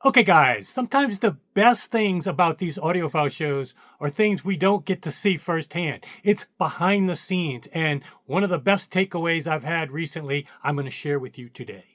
Okay, guys, sometimes the best things about these audiophile shows are things we don't get to see firsthand. It's behind the scenes, and one of the best takeaways I've had recently, I'm going to share with you today.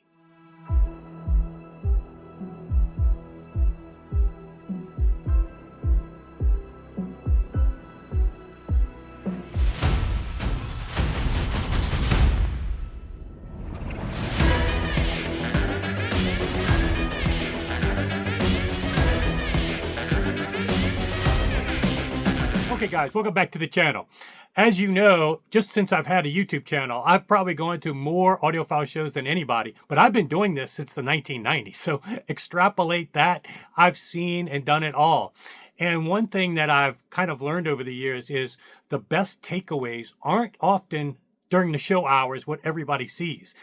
Okay guys, welcome back to the channel. As you know, just since I've had a YouTube channel, I've probably gone to more audiophile shows than anybody, but I've been doing this since the 1990s. So extrapolate that, I've seen and done it all. And one thing that I've kind of learned over the years is the best takeaways aren't often during the show hours what everybody sees.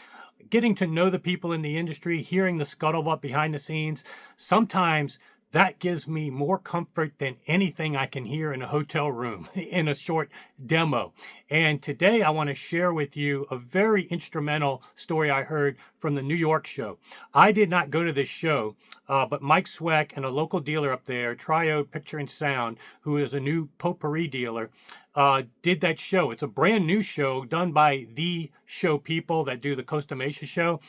Getting to know the people in the industry, hearing the scuttlebutt behind the scenes, sometimes that gives me more comfort than anything I can hear in a hotel room in a short demo. And today I want to share with you a very instrumental story I heard from the New York show. I did not go to this show, but Mike Swek and a local dealer up there, Triode, Picture+Sound, who is a new Popori dealer, did that show. It's a brand new show done by the show people that do the Costa Mesa show.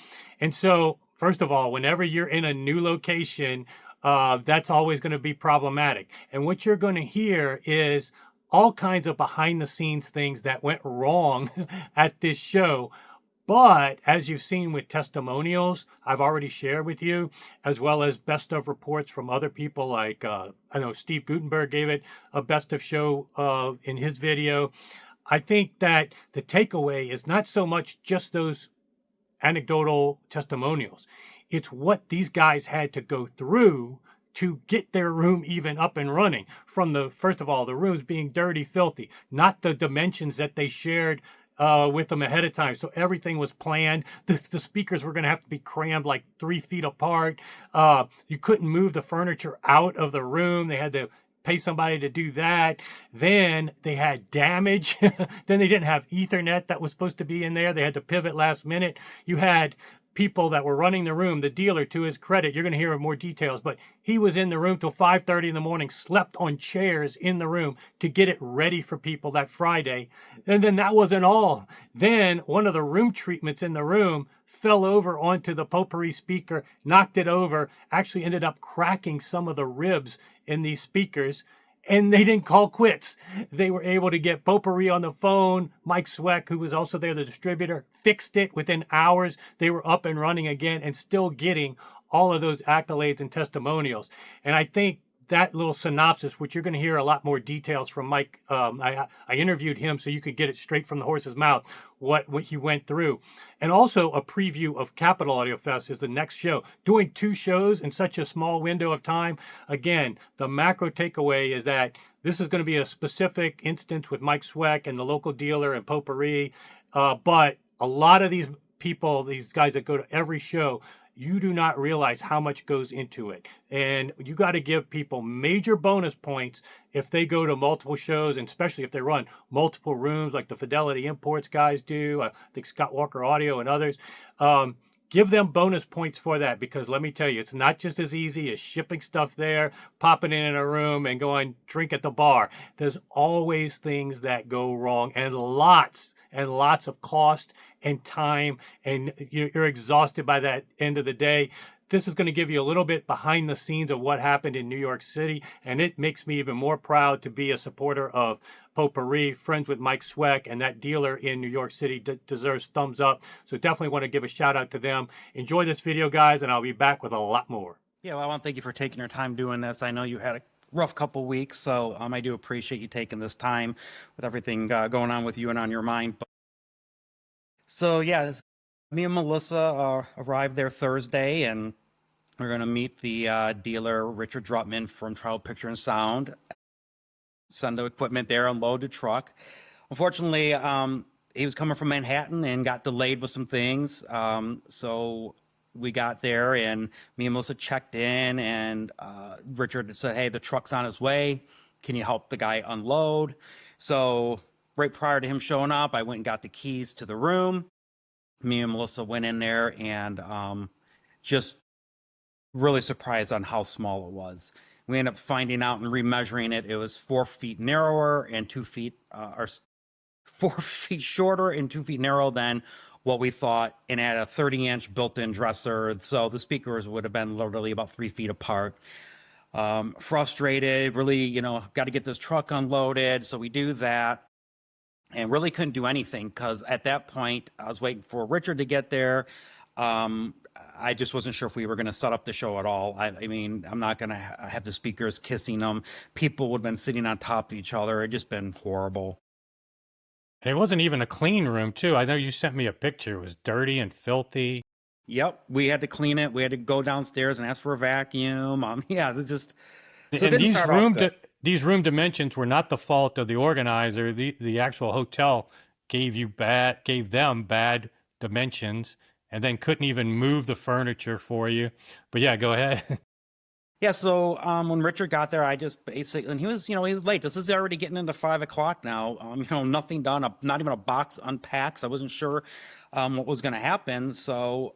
And so, first of all, whenever you're in a new location, that's always going to be problematic. And what you're going to hear is all kinds of behind the scenes things that went wrong at this show. But as you've seen with testimonials I've already shared with you, as well as best of reports from other people like, I know Steve Gutenberg gave it a best of show in his video. I think that the takeaway is not so much just those anecdotal testimonials. It's what these guys had to go through to get their room even up and running. From the, first of all, the rooms being dirty, filthy, not the dimensions that they shared with them ahead of time. So everything was planned. The speakers were going to have to be crammed like 3 feet apart. You couldn't move the furniture out of the room. They had to pay somebody to do that. Then they had damage. Then they didn't have Ethernet that was supposed to be in there. They had to pivot last minute. You had people that were running the room. The dealer, to his credit, you're going to hear more details, but he was in the room till 5:30 in the morning, slept on chairs in the room to get it ready for people that Friday. And then that wasn't all. Then one of the room treatments in the room fell over onto the Popori speaker, knocked it over, actually ended up cracking some of the ribs in these speakers. And they didn't call quits. They were able to get Popori on the phone. Mike Swek, who was also there, the distributor, fixed it within hours. They were up and running again and still getting all of those accolades and testimonials. And I think that little synopsis, which you're going to hear a lot more details from Mike. I interviewed him so you could get it straight from the horse's mouth, what he went through. And also a preview of Capital Audio Fest is the next show. Doing 2 shows in such a small window of time. Again, the macro takeaway is that this is going to be a specific instance with Mike Swek and the local dealer and Popori. But a lot of these people, these guys that go to every show, you do not realize how much goes into it. And you got to give people major bonus points if they go to multiple shows, and especially if they run multiple rooms like the Fidelity Imports guys do. I think Scott Walker Audio and others. Give them bonus points for that, because let me tell you, it's not just as easy as shipping stuff there, popping it in a room and going drink at the bar. There's always things that go wrong, and lots of cost and time, and you're exhausted by that end of the day. This is going to give you a little bit behind the scenes of what happened in New York City, and it makes me even more proud to be a supporter of Popori, friends with Mike Swek, and that dealer in New York City deserves thumbs up. So definitely want to give a shout out to them. Enjoy this video, guys, and I'll be back with a lot more. Yeah, well, I want to thank you for taking your time doing this. I know you had a rough couple weeks, so I do appreciate you taking this time with everything going on with you and on your mind. So yeah, me and Melissa arrived there Thursday, and we're going to meet the dealer, Richard Drutman from Triode Picture+Sound, send the equipment there, unload the truck. Unfortunately, he was coming from Manhattan and got delayed with some things. So we got there, and me and Melissa checked in, and Richard said, hey, the truck's on its way. Can you help the guy unload? So right prior to him showing up, I went and got the keys to the room. Me and Melissa went in there and just really surprised on how small it was. We ended up finding out and remeasuring it. It was 4 feet narrower and 2 feet, or 4 feet shorter and 2 feet narrow than what we thought, and had a 30-inch built-in dresser. So the speakers would have been literally about 3 feet apart. Frustrated, really, got to get this truck unloaded. So we do that and really couldn't do anything because at that point I was waiting for Richard to get there. I just wasn't sure if we were going to set up the show at all. I mean, I'm not going to have the speakers kissing them. People would have been sitting on top of each other. It just been horrible. And it wasn't even a clean room, too. I know you sent me a picture. It was dirty and filthy. Yep, we had to clean it. We had to go downstairs and ask for a vacuum. Yeah, it's just. So and these room dimensions were not the fault of the organizer. The actual hotel gave them bad dimensions, and then couldn't even move the furniture for you. But yeah, go ahead. Yeah, so when Richard got there, I just basically, and he was late. This is already getting into 5 o'clock now. Nothing done, not even a box unpacked. So I wasn't sure what was going to happen. So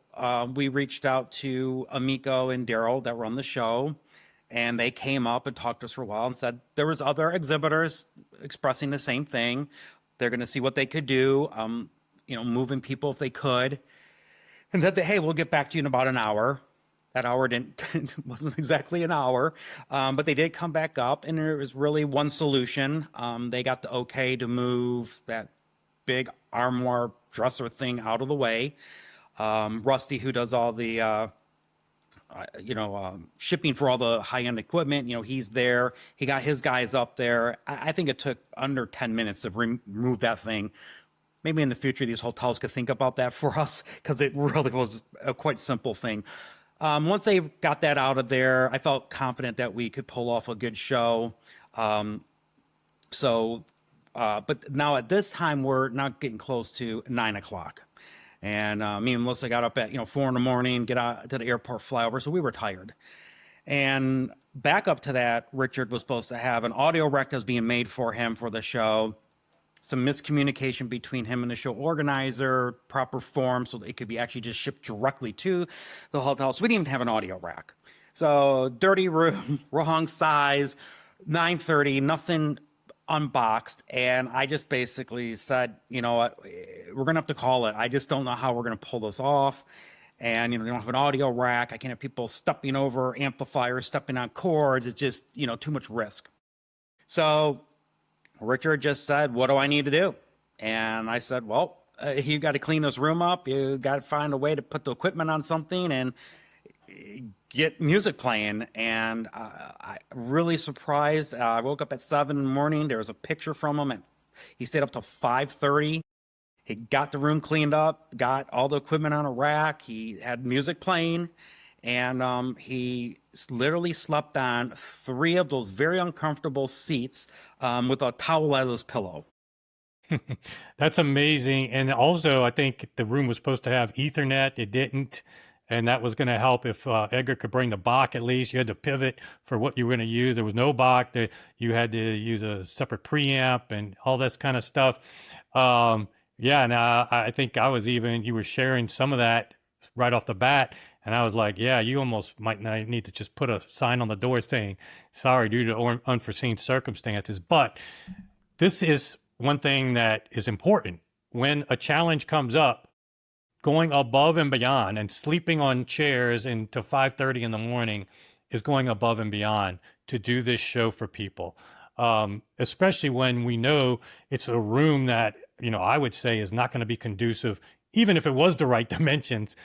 we reached out to Amico and Daryl that run the show, and they came up and talked to us for a while and said there was other exhibitors expressing the same thing. They're going to see what they could do, moving people if they could, and said that, hey, we'll get back to you in about an hour. That hour wasn't exactly an hour, but they did come back up, and there was really one solution. They got the okay to move that big armoire dresser thing out of the way. Rusty, who does all the shipping for all the high-end equipment, he's there. He got his guys up there. I think it took under 10 minutes to remove that thing. Maybe in the future these hotels could think about that for us, because it really was a quite simple thing. Once they got that out of there, I felt confident that we could pull off a good show. But now at this time, we're now getting close to 9 o'clock. And me and Melissa got up at 4 in the morning, get out to the airport, fly over, so we were tired. And back up to that, Richard was supposed to have an audio rec that was being made for him for the show. Some miscommunication between him and the show organizer, proper form, so that it could be actually just shipped directly to the hotel. So we didn't even have an audio rack. So dirty room, wrong size, 9:30, nothing unboxed. And I just basically said, we're going to have to call it. I just don't know how we're going to pull this off. And, they don't have an audio rack. I can't have people stepping over amplifiers, stepping on cords. It's just, too much risk. So Richard just said, what do I need to do? And I said, well, you got to clean this room up. You got to find a way to put the equipment on something and get music playing. And I really surprised. I woke up at 7 in the morning. There was a picture from him. He stayed up till 5:30. He got the room cleaned up, got all the equipment on a rack. He had music playing. And he literally slept on 3 of those very uncomfortable seats with a towel as his pillow. That's amazing. And also, I think the room was supposed to have Ethernet. It didn't. And that was going to help if Edgar could bring the Bach at least. You had to pivot for what you were going to use. There was no Bach. You had to use a separate preamp and all this kind of stuff. And I think you were sharing some of that right off the bat. And I was like, yeah, you almost might need to just put a sign on the door saying, sorry, due to unforeseen circumstances. But this is one thing that is important. When a challenge comes up, going above and beyond and sleeping on chairs until 5:30 in the morning is going above and beyond to do this show for people. Especially when we know it's a room that, I would say is not going to be conducive, even if it was the right dimensions.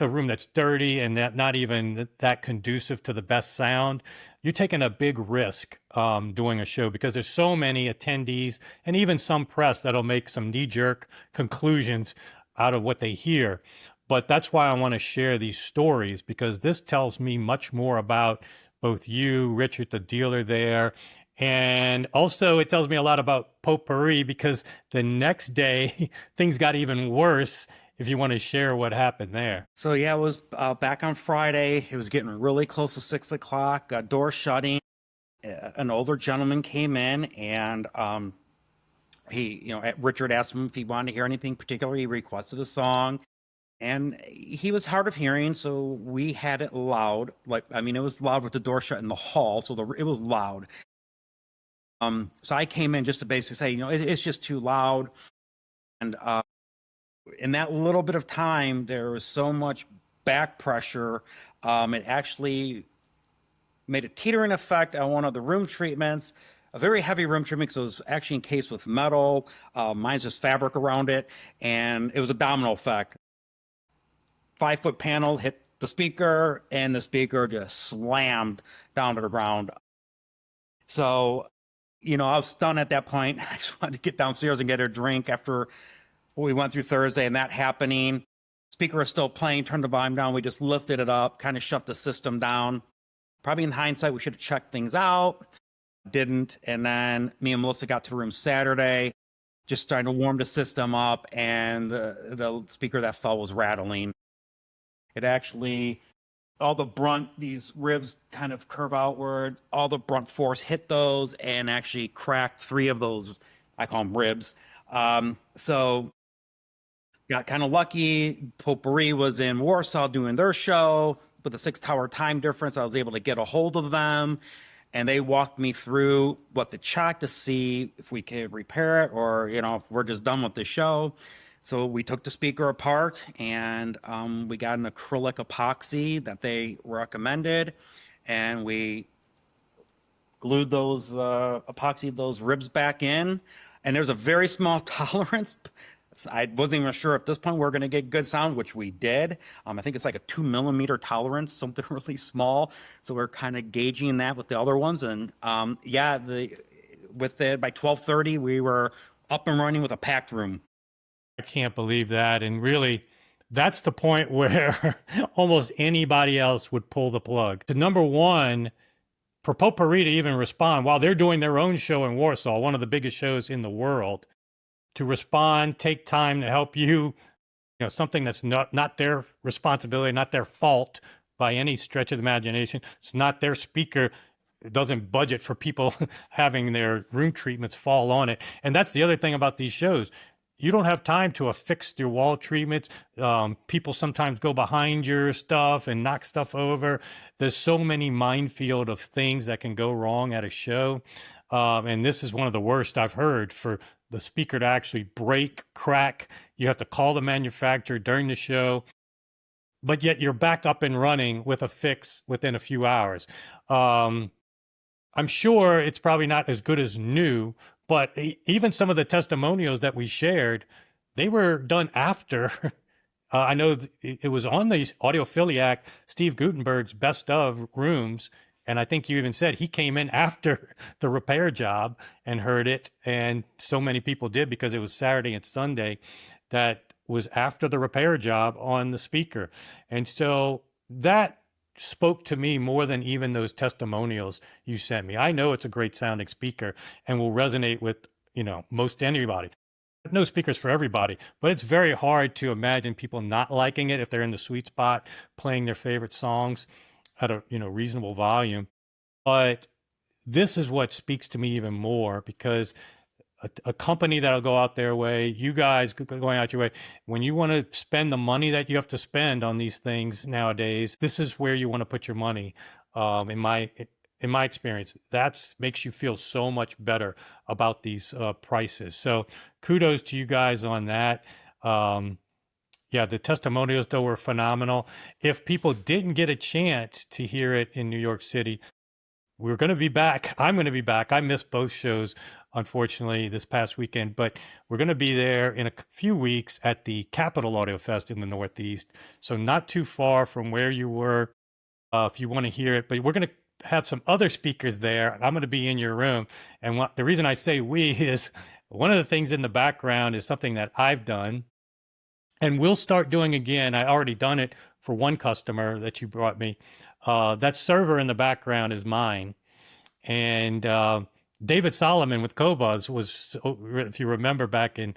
A room that's dirty and not even that conducive to the best sound, you're taking a big risk doing a show, because there's so many attendees and even some press that'll make some knee-jerk conclusions out of what they hear. But that's why I want to share these stories, because this tells me much more about both you, Richard, the dealer there, and also it tells me a lot about Popori, because the next day things got even worse. If you want to share what happened there. So yeah, it was back on Friday. It was getting really close to 6 o'clock. Door shutting. An older gentleman came in, and Richard asked him if he wanted to hear anything particular. He requested a song. and he was hard of hearing, so we had it loud. Like, I mean, it was loud with the door shut in the hall, so it was loud. So I came in just to basically say, it's just too loud. And in that little bit of time, there was so much back pressure. It actually made a teetering effect on one of the room treatments, a very heavy room treatment, because it was actually encased with metal. Mine's just fabric around it, and it was a domino effect. 5-foot panel hit the speaker, and the speaker just slammed down to the ground. So, I was stunned at that point. I just wanted to get downstairs and get a drink after what we went through Thursday and that happening. Speaker was still playing, turned the volume down. We just lifted it up, kind of shut the system down. Probably in hindsight, we should have checked things out. Didn't. And then me and Melissa got to the room Saturday, just starting to warm the system up, and the speaker that fell was rattling. It actually, all the brunt, these ribs kind of curve outward, all the brunt force hit those and actually cracked 3 of those, I call them ribs. So got kind of lucky. Popori was in Warsaw doing their show. With a 6-hour time difference, I was able to get a hold of them, and they walked me through what to check to see if we could repair it, or if we're just done with the show. So we took the speaker apart, and we got an acrylic epoxy that they recommended, and we glued those epoxied those ribs back in. And there's a very small tolerance. I wasn't even sure at this point we're going to get good sound, which we did. I think it's like a 2 millimeter tolerance, something really small. So we're kind of gauging that with the other ones. And by 12:30, we were up and running with a packed room. I can't believe that. And really, that's the point where almost anybody else would pull the plug. The number one, for Popori to even respond while they're doing their own show in Warsaw, one of the biggest shows in the world, to respond, take time to help you, something that's not their responsibility, not their fault by any stretch of the imagination. It's not their speaker. It doesn't budget for people having their room treatments fall on it. And that's the other thing about these shows. You don't have time to affix your wall treatments. People sometimes go behind your stuff and knock stuff over. There's so many minefield of things that can go wrong at a show. And this is one of the worst I've heard, for the speaker to actually break, crack. You have to call the manufacturer during the show, but yet you're back up and running with a fix within a few hours. I'm sure it's probably not as good as new, but even some of the testimonials that we shared, they were done after. I know it was on the Audiophiliac, Steve Gutenberg's best of rooms. And I think you even said he came in after the repair job and heard it. And so many people did, because it was Saturday and Sunday that was after the repair job on the speaker. And so that spoke to me more than even those testimonials you sent me. I know it's a great sounding speaker and will resonate with, most anybody. No speakers for everybody, but it's very hard to imagine people not liking it if they're in the sweet spot, playing their favorite songs at a reasonable volume. But this is what speaks to me even more, because a company that'll go out their way, you guys going out your way, when you want to spend the money that you have to spend on these things nowadays, this is where you want to put your money. In my experience, that makes you feel so much better about these prices. So kudos to you guys on that. Yeah, the testimonials, though, were phenomenal. If people didn't get a chance to hear it in New York City, we're going to be back. I'm going to be back. I missed both shows, unfortunately, this past weekend, but we're going to be there in a few weeks at the Capitol Audio Fest in the Northeast. So not too far from where you were, if you want to hear it. But we're going to have some other speakers there. I'm going to be in your room. And the reason I say we is one of the things in the background is something that I've done and we'll start doing again. I already done it for one customer that you brought me. That server in the background is mine. And David Solomon with Cobuzz was, if you remember back in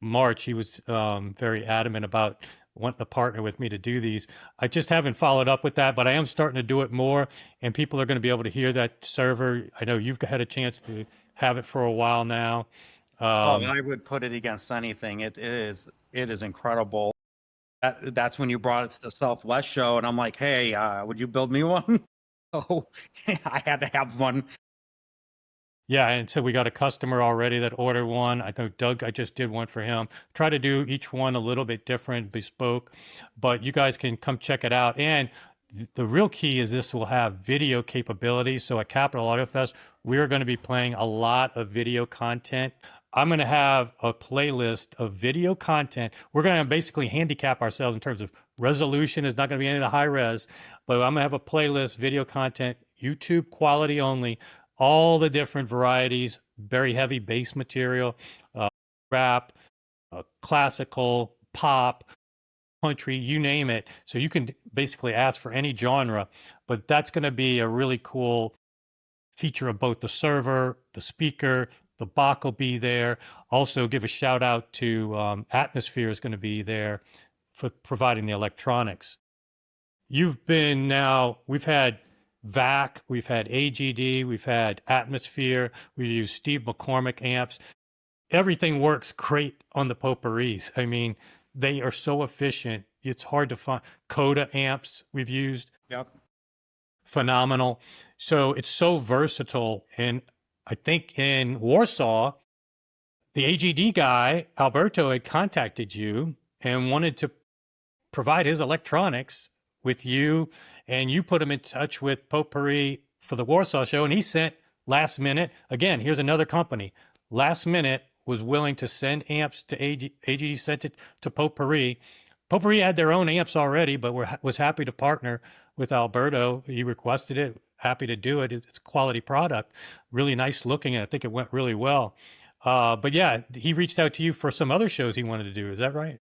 March, he was very adamant about wanting to partner with me to do these. I just haven't followed up with that, but I am starting to do it more, and people are going to be able to hear that server. I know you've had a chance to have it for a while now. I would put it against anything. It is incredible. That's when you brought it to the Southwest show, and I'm like, hey, would you build me one? Oh, I had to have one. Yeah, and so we got a customer already that ordered one. I know Doug, I just did one for him. Try to do each one a little bit different, bespoke, but you guys can come check it out. And the real key is this will have video capability. So at Capital Audio Fest, we're going to be playing a lot of video content. I'm going to have a playlist of video content. We're going to basically handicap ourselves in terms of resolution. Is not going to be any of the high res, but I'm going to have a playlist, video content, YouTube quality only, all the different varieties, very heavy bass material, rap, classical, pop, country, you name it. So you can basically ask for any genre, but that's going to be a really cool feature of both the server, the speaker, the Bach will be there. Also give a shout out to Atmosphere is going to be there for providing the electronics. We've had VAC, we've had AGD, we've had Atmosphere, we've used Steve McCormick amps. Everything works great on the Poporis. I mean, they are so efficient. It's hard to find. Coda amps we've used. Yep. Phenomenal. So it's so versatile. And I think in Warsaw, the AGD guy, Alberto, had contacted you and wanted to provide his electronics with you, and you put him in touch with Popori for the Warsaw show, and he sent last minute, again, here's another company, last minute was willing to send amps to AGD, sent it to Popori. Popori had their own amps already, but was happy to partner with Alberto. He requested it, happy to do it. It's a quality product, really nice looking, and I think it went really well. But yeah, he reached out to you for some other shows he wanted to do. Is that right?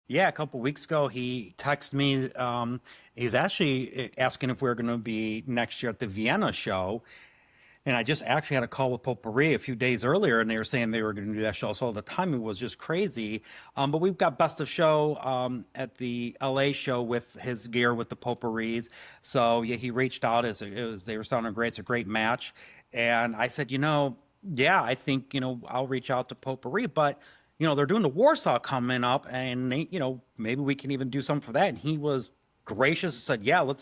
Yeah, a couple weeks ago, he texted me. He was actually asking if we were going to be next year at the Vienna show. And I just actually had a call with Popori a few days earlier, and they were saying they were going to do that show. So the timing was just crazy. But we've got Best of Show at the LA show with his gear with the Poporis. So yeah, he reached out. They were sounding great. It's a great match. And I said, yeah, I think, I'll reach out to Popori, but they're doing the Warsaw coming up, and maybe we can even do something for that. And he was gracious and said, yeah, I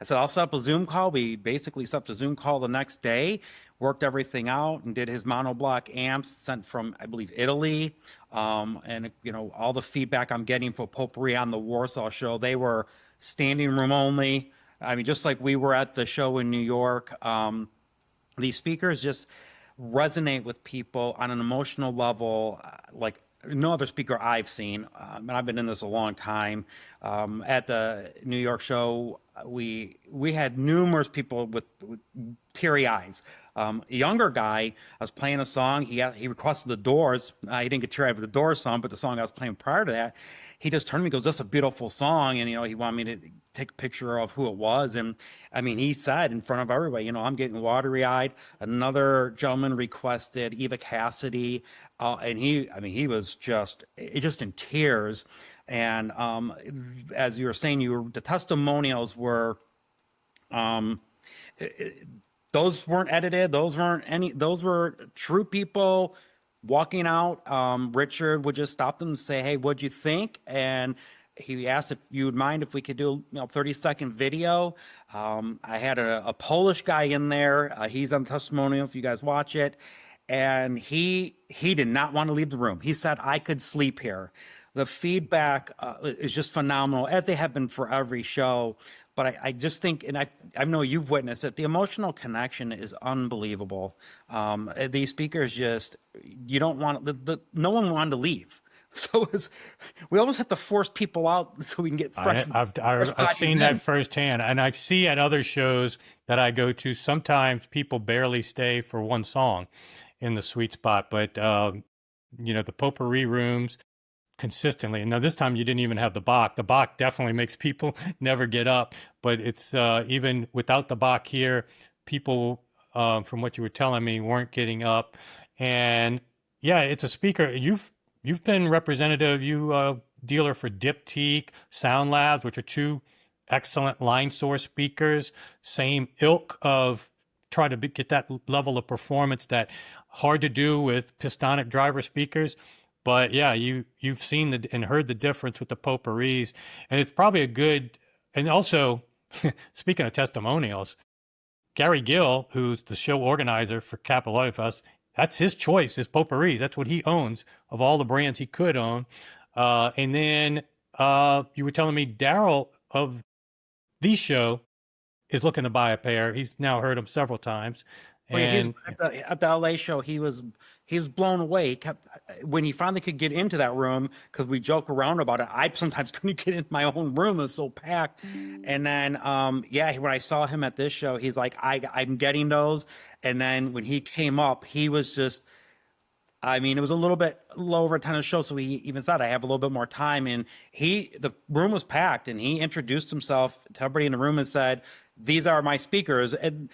said, I'll set up a Zoom call. We basically set up a Zoom call the next day, worked everything out, and did his monoblock amps sent from, I believe, Italy. And all the feedback I'm getting for Popori on the Warsaw show, they were standing room only. I mean, just like we were at the show in New York. These speakers just resonate with people on an emotional level, like no other speaker I've seen. And I've been in this a long time. At the New York show, we had numerous people with teary eyes. A younger guy, I was playing a song. He requested the Doors. He didn't get teary eyed with the Doors song, but the song I was playing prior to that, he just turned to me and goes, "That's a beautiful song." And he wanted me to take a picture of who it was. And I mean, he said in front of everybody, I'm getting watery eyed. Another gentleman requested Eva Cassidy, and he was just in tears. And as you were saying, the testimonials were, those weren't edited. Those were true people walking out. Richard would just stop them and say, "Hey, what'd you think?" And he asked if you would mind if we could do 30-second video. I had a Polish guy in there. He's on the testimonial if you guys watch it. And he did not want to leave the room. He said, "I could sleep here." The feedback is just phenomenal, as they have been for every show. But I just think, and I know you've witnessed it, the emotional connection is unbelievable. These speakers just, you don't want, no one wanted to leave. So we almost have to force people out so we can get fresh. I've seen that firsthand, and I see at other shows that I go to, sometimes people barely stay for one song in the sweet spot. But, the potpourri rooms, consistently. And now this time you didn't even have the Bach. The Bach definitely makes people never get up, but it's even without the Bach here, people, from what you were telling me, weren't getting up. And yeah, it's a speaker. You've been representative, dealer for Diptyque, Sound Labs, which are two excellent line source speakers, same ilk of try to get that level of performance that hard to do with pistonic driver speakers. But yeah, you've seen and heard the difference with the potpourris, and it's probably a good. And also, speaking of testimonials, Gary Gill, who's the show organizer for Capital Audio Fest, that's his choice, his potpourri. That's what he owns of all the brands he could own. And then you were telling me Daryl of the show is looking to buy a pair. He's now heard them several times. Oh yeah, he's And at the LA show. He was blown away. He kept when he finally could get into that room, because we joke around about it. I sometimes couldn't get in my own room; it was so packed. And then, yeah, when I saw him at this show, he's like, "I'm getting those." And then when he came up, he was just. I mean, it was a little bit low over 10 of the show, so he even said, "I have a little bit more time." And the room was packed, and he introduced himself to everybody in the room and said, "These are my speakers." And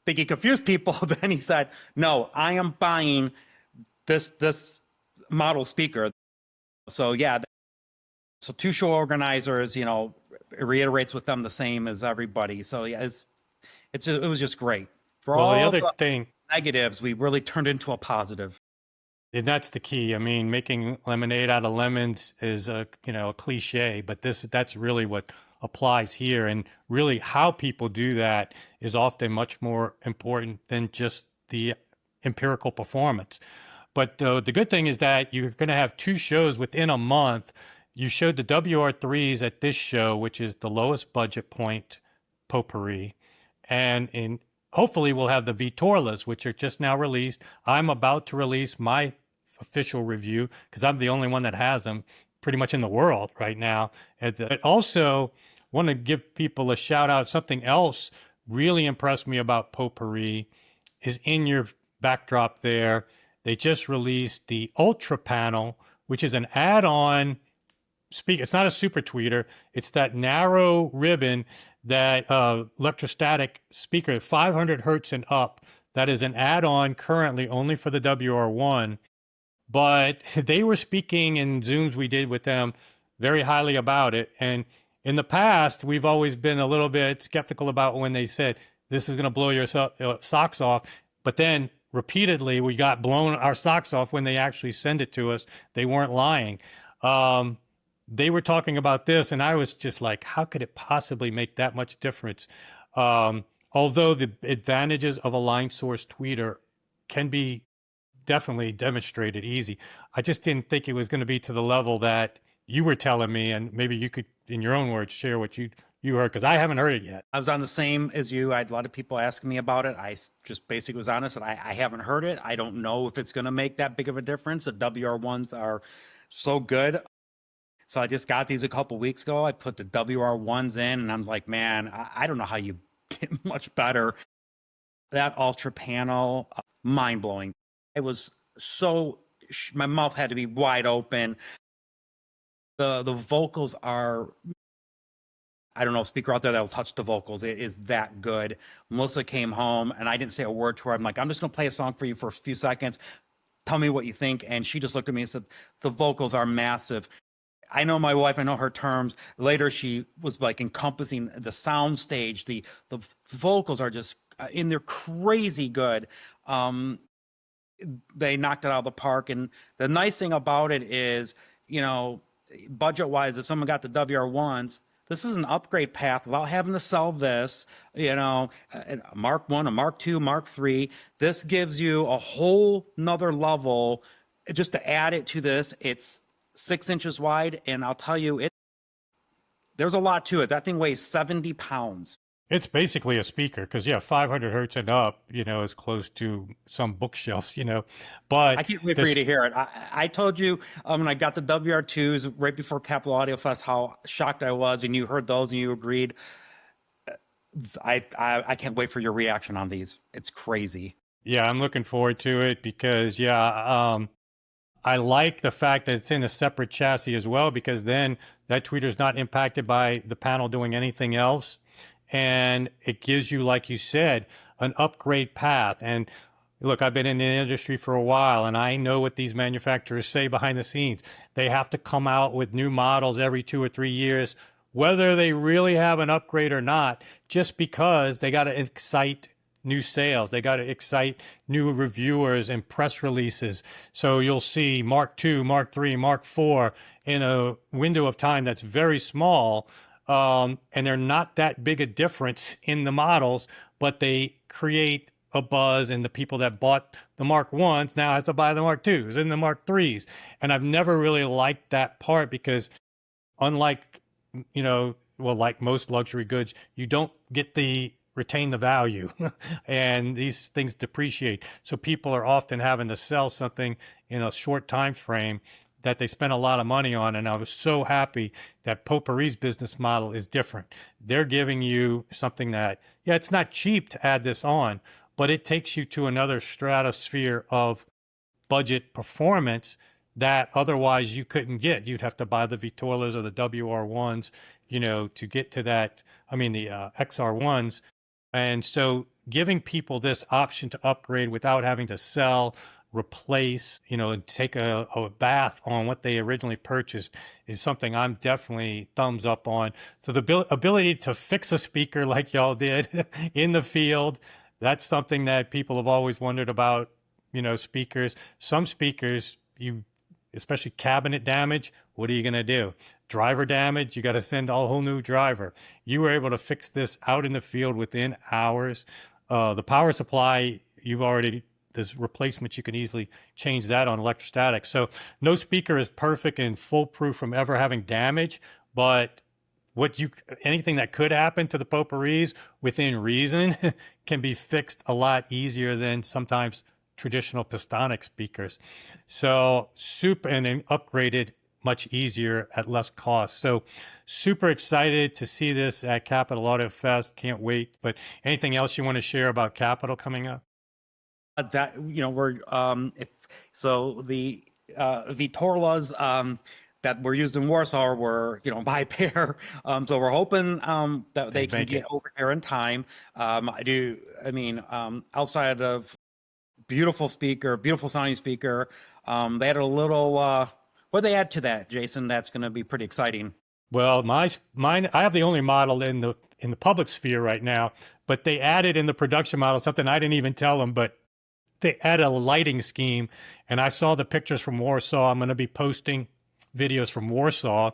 think he confused people. Then he said, "No, I am buying this model speaker." So yeah, so two show organizers, it reiterates with them the same as everybody. So yeah, it was just great. For well, the all other the thing, negatives, we really turned into a positive. and that's the key. I mean, making lemonade out of lemons is a cliche, but that's really what applies here. And really how people do that is often much more important than just the empirical performance. But the good thing is that you're going to have two shows within a month. You showed the WR3s at this show, which is the lowest budget point potpourri. And hopefully we'll have the Vitorlas, which are just now released. I'm about to release my official review because I'm the only one that has them pretty much in the world right now. And also want to give people a shout out. Something else really impressed me about potpourri is in your backdrop there. They just released the Ultra Panel, which is an add-on speaker. It's not a super tweeter. It's that narrow ribbon, that electrostatic speaker, 500 hertz and up. That is an add-on currently only for the WR1. But they were speaking in Zooms we did with them very highly about it. And in the past, we've always been a little bit skeptical about when they said, this is going to blow your socks off. But then repeatedly, we got blown our socks off when they actually send it to us. They weren't lying. They were talking about this, and I was just like, how could it possibly make that much difference? Although the advantages of a line source tweeter can be definitely demonstrated easy, I just didn't think it was going to be to the level that you were telling me, and maybe you could, in your own words, share what you heard, because I haven't heard it yet. I was on the same as you. I had a lot of people asking me about it. I just basically was honest, and I haven't heard it. I don't know if it's going to make that big of a difference. The WR1s are so good. So I just got these a couple weeks ago. I put the WR1s in, and I'm like, man, I don't know how you get much better. That Ultra Panel, mind-blowing. It was so, my mouth had to be wide open. The vocals are, I don't know, a speaker out there that'll touch the vocals. It is that good. Melissa came home, and I didn't say a word to her. I'm like, I'm just going to play a song for you for a few seconds. Tell me what you think. And she just looked at me and said, the vocals are massive. I know my wife, I know her terms. Later, she was like encompassing the sound stage. The vocals are just in there crazy good. They knocked it out of the park. And the nice thing about it is, budget wise, if someone got the WR1s, this is an upgrade path without having to sell this, Mark 1, a Mark 2, Mark 3. This gives you a whole nother level. Just to add it to this, it's 6 inches wide, and I'll tell you, there's a lot to it. That thing weighs 70 pounds. It's basically a speaker because, 500 hertz and up, is close to some bookshelves, But I can't wait for you to hear it. I told you when I got the WR2s right before Capital Audio Fest how shocked I was, and you heard those and you agreed. I can't wait for your reaction on these. It's crazy. Yeah, I'm looking forward to it because, I like the fact that it's in a separate chassis as well, because then that tweeter is not impacted by the panel doing anything else. And it gives you, like you said, an upgrade path. And look, I've been in the industry for a while, and I know what these manufacturers say behind the scenes. They have to come out with new models every 2 or 3 years, whether they really have an upgrade or not, just because they got to excite new sales. They got to excite new reviewers and press releases. So you'll see Mark II, Mark III, Mark IV in a window of time that's very small. And they're not that big a difference in the models, but they create a buzz, and the people that bought the Mark I's now have to buy the Mark II's and the Mark III's. And I've never really liked that part because unlike, well, like most luxury goods, you don't get the retain the value and these things depreciate. So people are often having to sell something in a short time frame that they spent a lot of money on. And I was so happy that Popori's business model is different. They're giving you something that, yeah, it's not cheap to add this on, but it takes you to another stratosphere of budget performance that otherwise you couldn't get. You'd have to buy the Vitolas or the WR1s, to get to that. I mean, the XR1s. And so giving people this option to upgrade without having to sell, replace, and take a bath on what they originally purchased is something I'm definitely thumbs up on. So the ability to fix a speaker like y'all did in the field, that's something that people have always wondered about, speakers. Some speakers, especially cabinet damage, what are you going to do? Driver damage, you got to send a whole new driver. You were able to fix this out in the field within hours. The power supply, there's replacements, you can easily change that on electrostatic. So no speaker is perfect and foolproof from ever having damage, but anything that could happen to the Poporis within reason can be fixed a lot easier than sometimes traditional Pistonic speakers. So super and then upgraded much easier at less cost. So super excited to see this at Capital Audio Fest. Can't wait. But anything else you want to share about Capital coming up? That we're the Vitolas that were used in Warsaw were by pair. So we're hoping that they can get over here in time. Outside of beautiful sounding speaker, they had a little what they add to that, Jason, that's going to be pretty exciting. Well, mine, I have the only model in the public sphere right now, but they added in the production model something I didn't even tell them, but they added a lighting scheme, and I saw the pictures from Warsaw. I'm going to be posting videos from Warsaw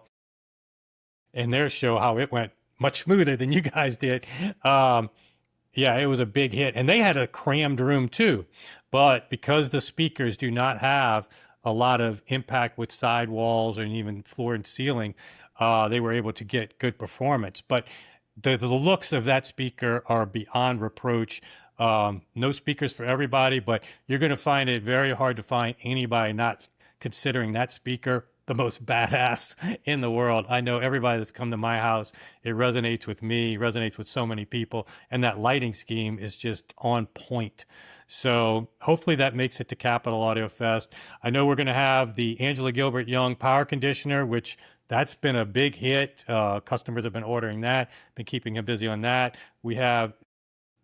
and their show, how it went much smoother than you guys did. Yeah, it was a big hit. And they had a crammed room too. But because the speakers do not have a lot of impact with side walls or even floor and ceiling, they were able to get good performance. But the looks of that speaker are beyond reproach. No speakers for everybody, but you're going to find it very hard to find anybody not considering that speaker the most badass in the world. I know everybody that's come to my house, it resonates with me, resonates with so many people, and that lighting scheme is just on point. So hopefully that makes it to Capital Audio Fest. I know we're going to have the Angela Gilbert Young power conditioner, which that's been a big hit. Customers have been ordering that, been keeping them busy on that. We have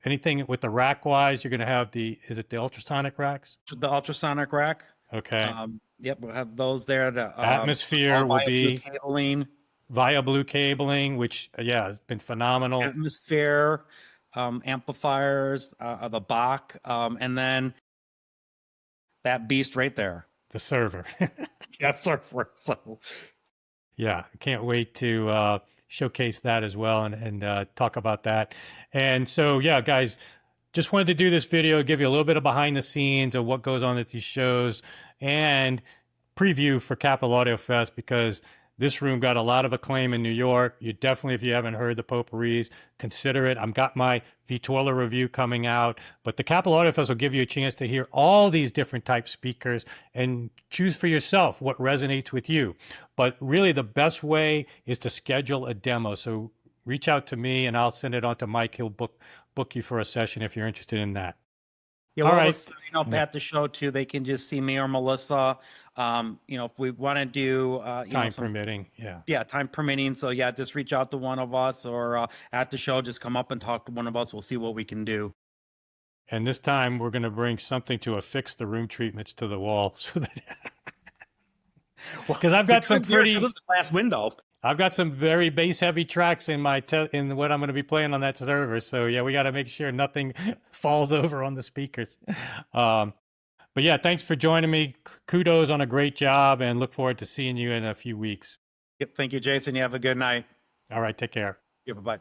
anything with the rack wise, you're going to have is it the ultrasonic racks? The ultrasonic rack. Okay. Yep, we'll have those there. Atmosphere will be cabling. Via blue cabling, which has been phenomenal. Atmosphere, amplifiers, the Bach, and then that beast right there, the server. Yeah, server. So yeah, I can't wait to showcase that as well and talk about that. And so yeah, guys, just wanted to do this video, give you a little bit of behind the scenes of what goes on at these shows and preview for Capital Audio Fest, because this room got a lot of acclaim in New York. You definitely, if you haven't heard the Poporis, consider it. I've got my Vitola review coming out, but the Capital Audio Fest will give you a chance to hear all these different type speakers and choose for yourself what resonates with you. But really the best way is to schedule a demo. So reach out to me and I'll send it on to Mike. He'll book you for a session if you're interested in that. Yeah, well, signing up at the show too. They can just see me or Melissa. If we want to do time permitting, time permitting. So yeah, just reach out to one of us, or at the show, just come up and talk to one of us. We'll see what we can do. And this time we're going to bring something to affix the room treatments to the wall, so that because I've got some pretty glass window. I've got some very bass heavy tracks in my in what I'm going to be playing on that server. So yeah, we got to make sure nothing falls over on the speakers. Um, but yeah, thanks for joining me. Kudos on a great job, and look forward to seeing you in a few weeks. Yep. Thank you, Jason. You have a good night. All right, take care. Yeah, bye-bye.